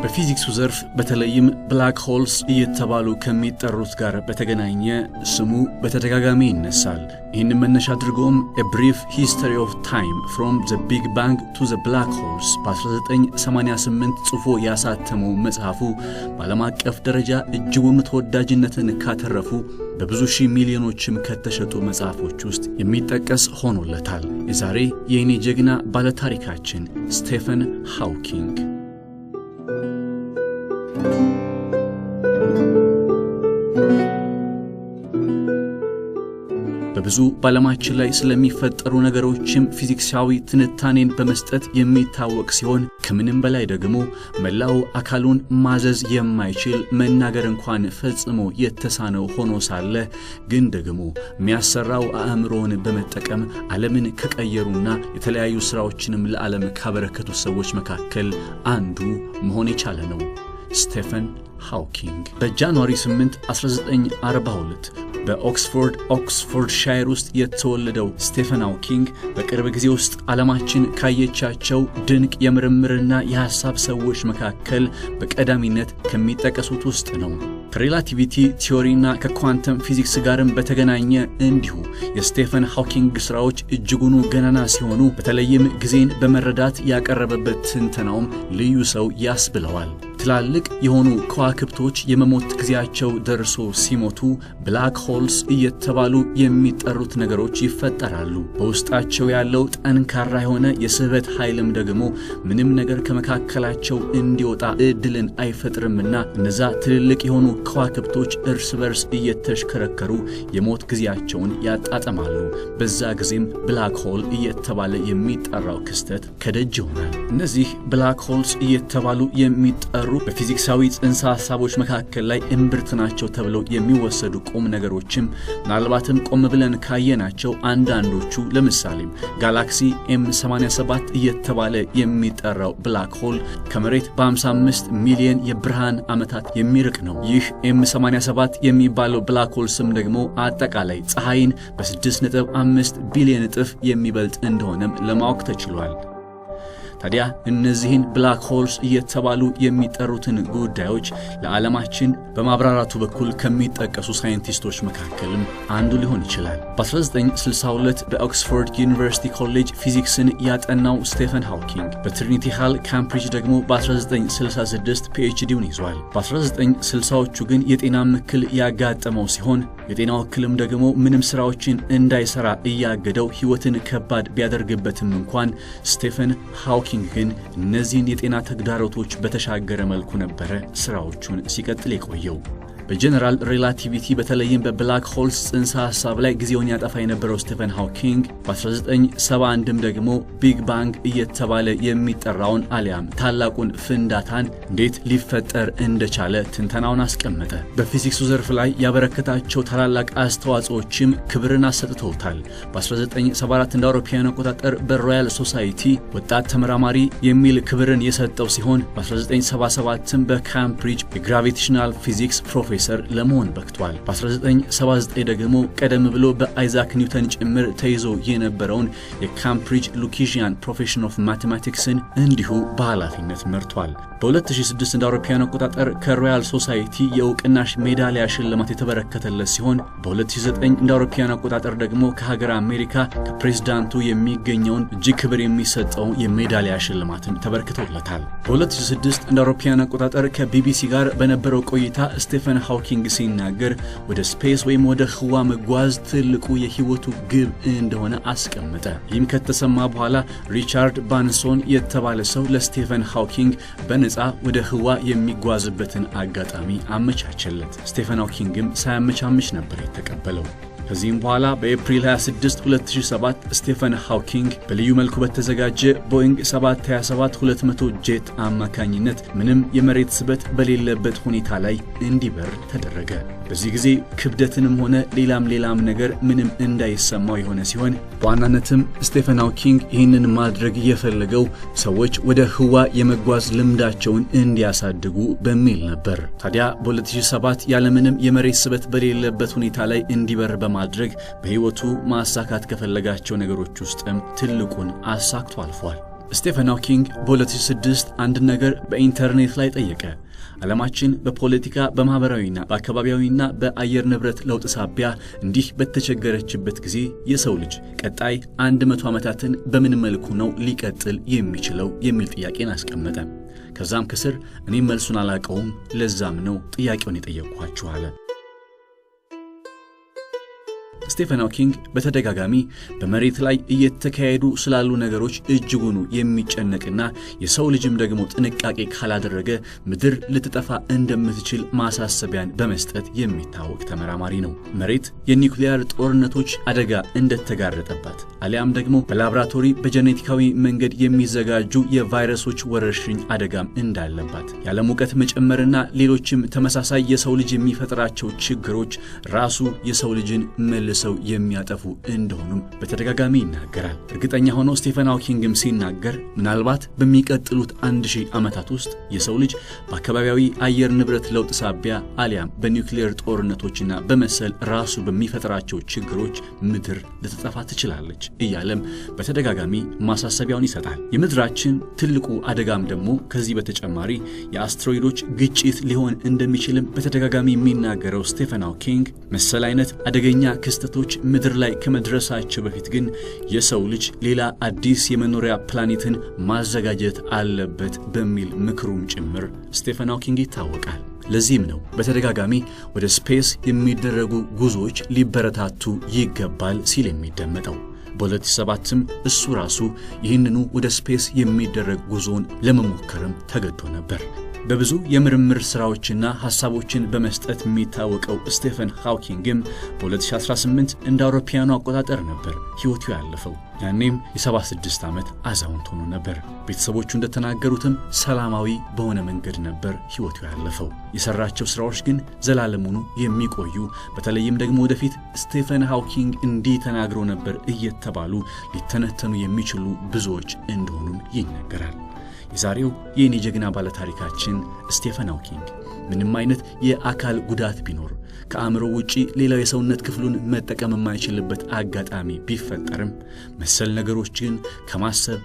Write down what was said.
በፊዚክሱ ዘርፍ በተለይም ብላክ ሆልስ እየተባሉ ከሚጠሩት ጋር በተገናኘ ስሙ በተደጋጋሚ ይነሳል። ይህንን መነሻ አድርጎም A Brief History of Time from the Big Bang to the Black Holes በ1988 ጽፎ ያሳተመው መጽሐፉ በዓለም አቀፍ ደረጃ እጅጉን ተወዳጅነትን ካተረፉ በብዙ ሺህ ሚሊዮኖችም ከተሸጡ መጽሐፎች ውስጥ የሚጠቀስ ሆኖለታል። የዛሬ የኔ ጀግና ባለታሪካችን ስቴፈን ሃውኪንግ በብዙ ባለማችን ላይ ስለሚፈጠሩ ነገሮችም ፊዚክሳዊ ትንታኔን በመስጠት የሚታወቅ ሲሆን ከምንም በላይ ደግሞ መላው አካሉን ማዘዝ የማይችል መናገር እንኳን ፈጽሞ የተሳነው ሆኖ ሳለ ግን ደግሞ የሚያሰራው አእምሮን በመጠቀም ዓለምን ከቀየሩና የተለያዩ ስራዎችንም ለዓለም ካበረከቱ ሰዎች መካከል አንዱ መሆን የቻለ ነው። ስቴፈን ሃውኪንግ በጃንዋሪ 8 1942 በኦክስፎርድሻየር ውስጥ የተወለደው ስቴፈን ሃውኪንግ በቅርብ ጊዜ ውስጥ ዓለማችን ካየቻቸው ድንቅ የምርምርና የሐሳብ ሰዎች መካከል በቀዳሚነት ከሚጠቀሱት ውስጥ ነው። ከሪላቲቪቲ ቲዮሪና ከኳንተም ፊዚክስ ጋርም በተገናኘ እንዲሁ የስቴፈን ሃውኪንግ ስራዎች እጅጉን ገናና ሲሆኑ በተለይም ጊዜን በመረዳት ያቀረበበት ትንተናውም ልዩ ሰው ያስብለዋል። ትላልቅ የሆኑ ከዋክብቶች የመሞት ጊዜያቸው ደርሶ ሲሞቱ ብላክ ሆልስ እየተባሉ የሚጠሩት ነገሮች ይፈጠራሉ። በውስጣቸው ያለው ጠንካራ የሆነ የስበት ኃይልም ደግሞ ምንም ነገር ከመካከላቸው እንዲወጣ እድልን አይፈጥርምና እነዛ ትልልቅ የሆኑ ከዋክብቶች እርስ በርስ እየተሽከረከሩ የሞት ጊዜያቸውን ያጣጣማሉ። በዛ ጊዜም ብላክ ሆል እየተባለ የሚጠራው ክስተት ከደጅ ይሆናል። እነዚህ ብላክ ሆልስ እየተባሉ የሚጠሩ በፊዚክሳዊ ጽንሰ ሐሳቦች መካከል ላይ እምብርት ናቸው ተብለው የሚወሰዱ ቁም ነገሮችም ምናልባትም ቆም ብለን ካየናቸው አንዳንዶቹ ለምሳሌም ጋላክሲ M87 እየተባለ የሚጠራው ብላክ ሆል ከመሬት በ55 ሚሊዮን የብርሃን ዓመታት የሚርቅ ነው። ይህ M87 የሚባለው ብላክ ሆል ስም ደግሞ አጠቃላይ ፀሐይን በ6.5 ቢሊዮን እጥፍ የሚበልጥ እንደሆነም ለማወቅ ተችሏል። ታዲያ እነዚህን ብላክ ሆልስ እየተባሉ የሚጠሩትን ጉዳዮች ለዓለማችን በማብራራቱ በኩል ከሚጠቀሱ ሳይንቲስቶች መካከልም አንዱ ሊሆን ይችላል። በ1962 በኦክስፎርድ ዩኒቨርሲቲ ኮሌጅ ፊዚክስን ያጠናው ስቴፈን ሃውኪንግ በትሪኒቲ ሃል ካምብሪጅ ደግሞ በ1966 PhDውን ይዟል። በ1960ዎቹ ግን የጤና እክል ያጋጠመው ሲሆን የጤናው እክልም ደግሞ ምንም ስራዎችን እንዳይሰራ እያገደው ህይወትን ከባድ ቢያደርግበትም እንኳን ስቴፈን ሃውኪንግ ግን እነዚህን የጤና ተግዳሮቶች በተሻገረ መልኩ ነበረ ስራዎቹን ሲቀጥል የቆየው። በጀነራል ሪላቲቪቲ በተለይም በብላክ ሆልስ ጽንሰ ሐሳብ ላይ ጊዜውን ያጠፋ የነበረው ስቴፈን ሃውኪንግ በ1971ም ደግሞ ቢግ ባንግ እየተባለ የሚጠራውን አሊያም ታላቁን ፍንዳታን እንዴት ሊፈጠር እንደቻለ ትንተናውን አስቀመጠ። በፊዚክሱ ዘርፍ ላይ ያበረከታቸው ታላላቅ አስተዋጽኦችም ክብርን አሰጥተውታል። በ1974 እንደ አውሮፓውያን አቆጣጠር በሮያል ሶሳይቲ ወጣት ተመራማሪ የሚል ክብርን የሰጠው ሲሆን በ1977ም በካምብሪጅ የግራቪቴሽናል ፊዚክስ ፕሮፌሰር ለመሆን በቅቷል። በ1979 ደግሞ ቀደም ብሎ በአይዛክ ኒውተን ጭምር ተይዞ የነበረውን የካምብሪጅ ሉኪዥያን ፕሮፌሽን ኦፍ ማቴማቲክስን እንዲሁ በኃላፊነት መርቷል። በ2006 እንደ አውሮፓውያን አቆጣጠር ከሮያል ሶሳይቲ የእውቅና ሜዳሊያ ሽልማት የተበረከተለት ሲሆን በ2009 እንደ አውሮፓውያን አቆጣጠር ደግሞ ከሀገር አሜሪካ ከፕሬዝዳንቱ የሚገኘውን እጅግ ክብር የሚሰጠው የሜዳሊያ ሽልማትም ተበርክቶለታል። በ2006 እንደ አውሮፓውያን አቆጣጠር ከቢቢሲ ጋር በነበረው ቆይታ ስቴፈን ሃውኪንግ ሲናገር ወደ ስፔስ ወይም ወደ ህዋ መጓዝ ትልቁ የህይወቱ ግብ እንደሆነ አስቀመጠ። ይህም ከተሰማ በኋላ ሪቻርድ ባንሶን የተባለ ሰው ለስቴፈን ሃውኪንግ በነፃ ወደ ህዋ የሚጓዝበትን አጋጣሚ አመቻቸለት። ስቴፈን ሃውኪንግም ሳያመቻምች ነበር የተቀበለው። ከዚህም በኋላ በኤፕሪል 26 2007 ስቴፈን ሃውኪንግ በልዩ መልኩ በተዘጋጀ ቦይንግ 727-200 ጄት አማካኝነት ምንም የመሬት ስበት በሌለበት ሁኔታ ላይ እንዲበር ተደረገ። በዚህ ጊዜ ክብደትንም ሆነ ሌላም ነገር ምንም እንዳይሰማው የሆነ ሲሆን በዋናነትም ስቴፈን ሃውኪንግ ይህንን ማድረግ የፈለገው ሰዎች ወደ ህዋ የመጓዝ ልምዳቸውን እንዲያሳድጉ በሚል ነበር። ታዲያ በ2007 ያለምንም የመሬት ስበት በሌለበት ሁኔታ ላይ እንዲበር በማድረግ በህይወቱ ማሳካት ከፈለጋቸው ነገሮች ውስጥም ትልቁን አሳክቶ አልፏል። ስቴፈን ሃውኪንግ በ2006 አንድ ነገር በኢንተርኔት ላይ ጠየቀ። ዓለማችን በፖለቲካ በማህበራዊና በአካባቢያዊና በአየር ንብረት ለውጥ ሳቢያ እንዲህ በተቸገረችበት ጊዜ የሰው ልጅ ቀጣይ 100 ዓመታትን በምን መልኩ ነው ሊቀጥል የሚችለው የሚል ጥያቄን አስቀመጠ። ከዛም ከስር እኔ መልሱን አላቀውም ለዛም ነው ጥያቄውን የጠየቅኳችሁ አለ። ስቴፈን ሃውኪንግ በተደጋጋሚ በመሬት ላይ እየተካሄዱ ስላሉ ነገሮች እጅጉን የሚጨነቅና የሰው ልጅም ደግሞ ጥንቃቄ ካላደረገ ምድር ልትጠፋ እንደምትችል ማሳሰቢያን በመስጠት የሚታወቅ ተመራማሪ ነው። መሬት የኒውክሊየር ጦርነቶች አደጋ እንደተጋረጠባት አሊያም ደግሞ በላብራቶሪ በጄኔቲካዊ መንገድ የሚዘጋጁ የቫይረሶች ወረርሽኝ አደጋም እንዳለባት ያለ ሙቀት መጨመርና ሌሎችም ተመሳሳይ የሰው ልጅ የሚፈጥራቸው ችግሮች ራሱ የሰው ልጅን መልሰው የሚያጠፉ እንደሆኑም በተደጋጋሚ ይናገራል። እርግጠኛ ሆኖ ስቴፈን ሃውኪንግም ሲናገር ምናልባት በሚቀጥሉት 1000 ዓመታት ውስጥ የሰው ልጅ በአካባቢያዊ አየር ንብረት ለውጥ ሳቢያ አሊያም በኒውክሊየር ጦርነቶችና በመሰል ራሱ በሚፈጥራቸው ችግሮች ምድር ልትጠፋ ትችላለች እያለም በተደጋጋሚ ማሳሰቢያውን ይሰጣል። የምድራችን ትልቁ አደጋም ደግሞ ከዚህ በተጨማሪ የአስትሮይዶች ግጭት ሊሆን እንደሚችልም በተደጋጋሚ የሚናገረው ስቴፈን ሃውኪንግ መሰል አይነት አደገኛ ክስተቶች ምድር ላይ ከመድረሳቸው በፊት ግን የሰው ልጅ ሌላ አዲስ የመኖሪያ ፕላኔትን ማዘጋጀት አለበት በሚል ምክሩም ጭምር ስቴፈን ሃውኪንግ ይታወቃል። ለዚህም ነው በተደጋጋሚ ወደ ስፔስ የሚደረጉ ጉዞዎች ሊበረታቱ ይገባል ሲል የሚደመጠው። በ2007ም እሱ ራሱ ይህንኑ ወደ ስፔስ የሚደረግ ጉዞን ለመሞከርም ተገዶ ነበር። በብዙ የምርምር ስራዎችና ሐሳቦችን በመስጠት የሚታወቀው ስቴፈን ሃውኪንግም በ2018 እንደ አውሮፓውያኑ አቆጣጠር ነበር ሕይወቱ ያለፈው። ያኔም የ76 ዓመት አዛውንት ሆኖ ነበር። ቤተሰቦቹ እንደተናገሩትም ሰላማዊ በሆነ መንገድ ነበር ሕይወቱ ያለፈው። የሰራቸው ስራዎች ግን ዘላለሙኑ የሚቆዩ በተለይም ደግሞ ወደፊት ስቴፈን ሃውኪንግ እንዲህ ተናግሮ ነበር እየተባሉ ሊተነተኑ የሚችሉ ብዙዎች እንደሆኑም ይነገራል። የዛሬው የኔ ጀግና ባለ ታሪካችን ስቴፈን ሃውኪንግ ምንም አይነት የአካል ጉዳት ቢኖር ከአእምሮ ውጪ ሌላው የሰውነት ክፍሉን መጠቀም የማይችልበት አጋጣሚ ቢፈጠርም መሰል ነገሮችን ከማሰብ